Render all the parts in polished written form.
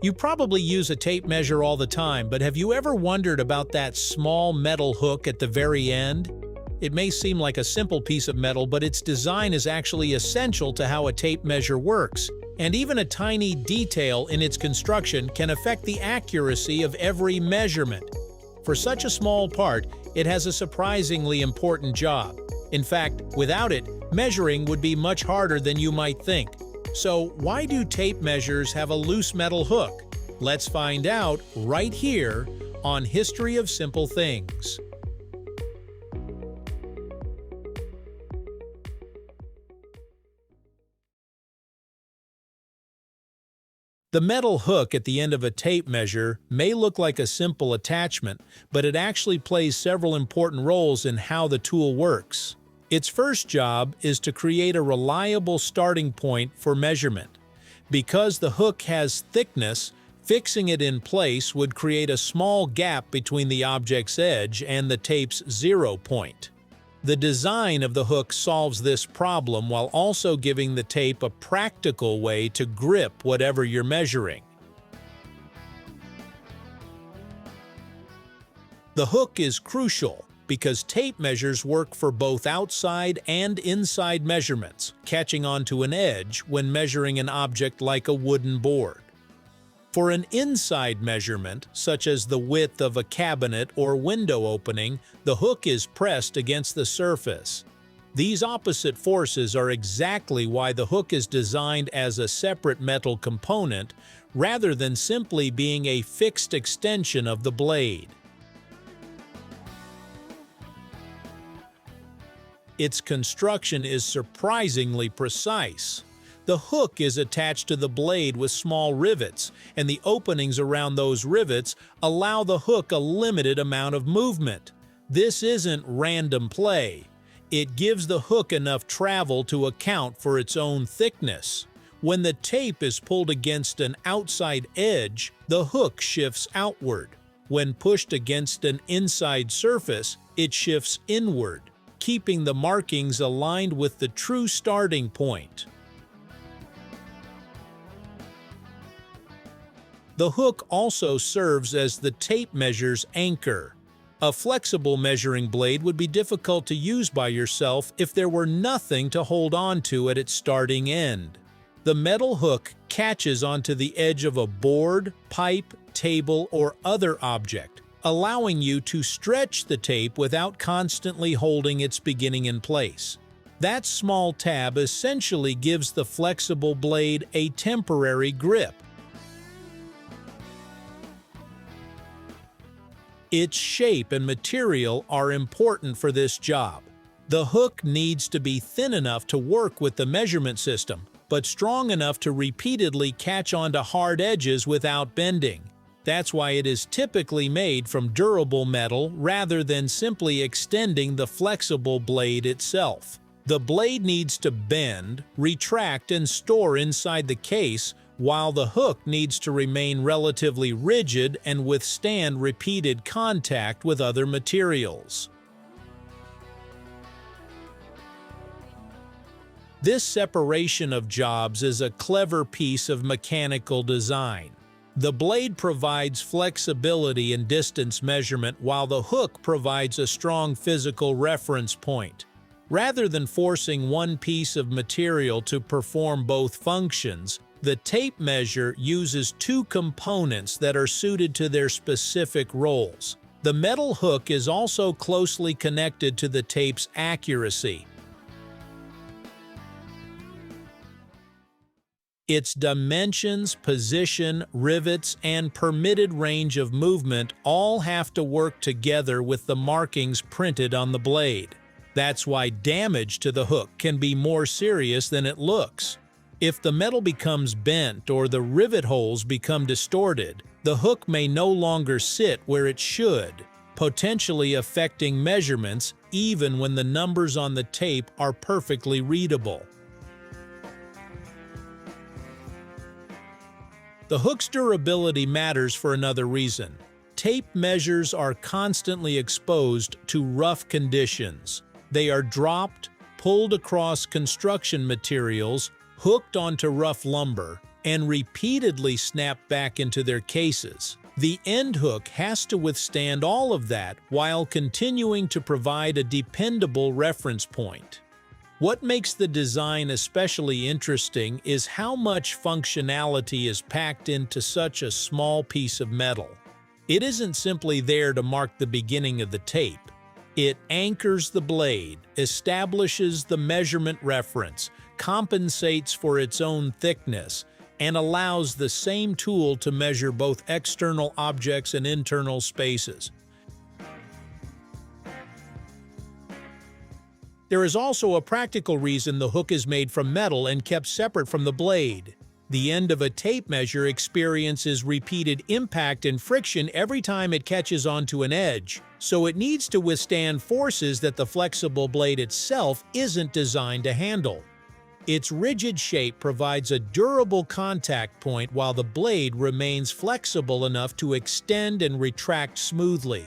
You probably use a tape measure all the time, but have you ever wondered about that small metal hook at the very end? It may seem like a simple piece of metal, but its design is actually essential to how a tape measure works, and even a tiny detail in its construction can affect the accuracy of every measurement. For such a small part, it has a surprisingly important job. In fact, without it, measuring would be much harder than you might think. So why do tape measures have a loose metal hook? Let's find out right here on History of Simple Things. The metal hook at the end of a tape measure may look like a simple attachment, but it actually plays several important roles in how the tool works. Its first job is to create a reliable starting point for measurement. Because the hook has thickness, fixing it in place would create a small gap between the object's edge and the tape's 0 point. The design of the hook solves this problem while also giving the tape a practical way to grip whatever you're measuring. The hook is crucial because tape measures work for both outside and inside measurements, catching onto an edge when measuring an object like a wooden board. For an inside measurement, such as the width of a cabinet or window opening, the hook is pressed against the surface. These opposite forces are exactly why the hook is designed as a separate metal component, rather than simply being a fixed extension of the blade. Its construction is surprisingly precise. The hook is attached to the blade with small rivets, and the openings around those rivets allow the hook a limited amount of movement. This isn't random play. It gives the hook enough travel to account for its own thickness. When the tape is pulled against an outside edge, the hook shifts outward. When pushed against an inside surface, it shifts inward, keeping the markings aligned with the true starting point. The hook also serves as the tape measure's anchor. A flexible measuring blade would be difficult to use by yourself if there were nothing to hold on to at its starting end. The metal hook catches onto the edge of a board, pipe, table, or other object, allowing you to stretch the tape without constantly holding its beginning in place. That small tab essentially gives the flexible blade a temporary grip. Its shape and material are important for this job. The hook needs to be thin enough to work with the measurement system, but strong enough to repeatedly catch onto hard edges without bending. That's why it is typically made from durable metal rather than simply extending the flexible blade itself. The blade needs to bend, retract, and store inside the case, while the hook needs to remain relatively rigid and withstand repeated contact with other materials. This separation of jobs is a clever piece of mechanical design. The blade provides flexibility and distance measurement, while the hook provides a strong physical reference point. Rather than forcing one piece of material to perform both functions, the tape measure uses two components that are suited to their specific roles. The metal hook is also closely connected to the tape's accuracy. Its dimensions, position, rivets, and permitted range of movement all have to work together with the markings printed on the blade. That's why damage to the hook can be more serious than it looks. If the metal becomes bent or the rivet holes become distorted, the hook may no longer sit where it should, potentially affecting measurements even when the numbers on the tape are perfectly readable. The hook's durability matters for another reason. Tape measures are constantly exposed to rough conditions. They are dropped, pulled across construction materials, hooked onto rough lumber, and repeatedly snap back into their cases. The end hook has to withstand all of that while continuing to provide a dependable reference point. What makes the design especially interesting is how much functionality is packed into such a small piece of metal. It isn't simply there to mark the beginning of the tape. It anchors the blade, establishes the measurement reference, compensates for its own thickness, and allows the same tool to measure both external objects and internal spaces. There is also a practical reason the hook is made from metal and kept separate from the blade. The end of a tape measure experiences repeated impact and friction every time it catches onto an edge, so it needs to withstand forces that the flexible blade itself isn't designed to handle. Its rigid shape provides a durable contact point while the blade remains flexible enough to extend and retract smoothly.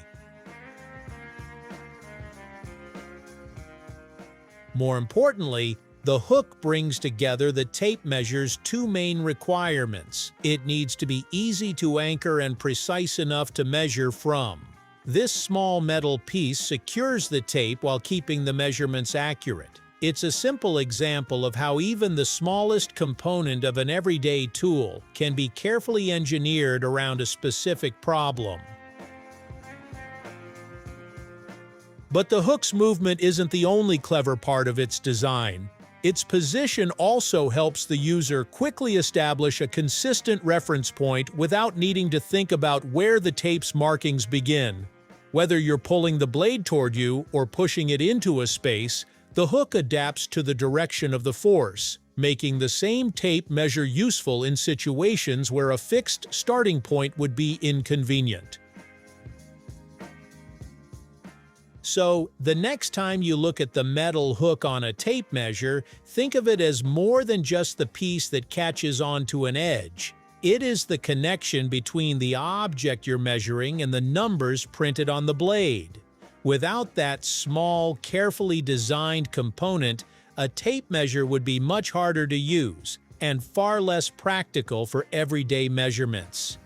More importantly, the hook brings together the tape measure's two main requirements. It needs to be easy to anchor and precise enough to measure from. This small metal piece secures the tape while keeping the measurements accurate. It's a simple example of how even the smallest component of an everyday tool can be carefully engineered around a specific problem. But the hook's movement isn't the only clever part of its design. Its position also helps the user quickly establish a consistent reference point without needing to think about where the tape's markings begin. Whether you're pulling the blade toward you or pushing it into a space, the hook adapts to the direction of the force, making the same tape measure useful in situations where a fixed starting point would be inconvenient. So, the next time you look at the metal hook on a tape measure, think of it as more than just the piece that catches onto an edge. It is the connection between the object you're measuring and the numbers printed on the blade. Without that small, carefully designed component, a tape measure would be much harder to use and far less practical for everyday measurements.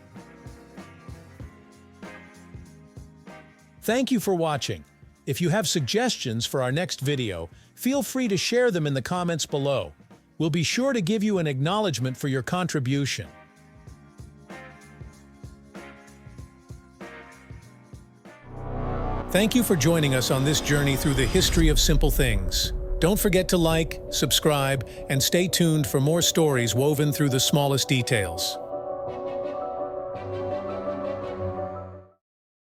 Thank you for watching. If you have suggestions for our next video, feel free to share them in the comments below. We'll be sure to give you an acknowledgement for your contribution. Thank you for joining us on this journey through the history of simple things. Don't forget to like, subscribe, and stay tuned for more stories woven through the smallest details.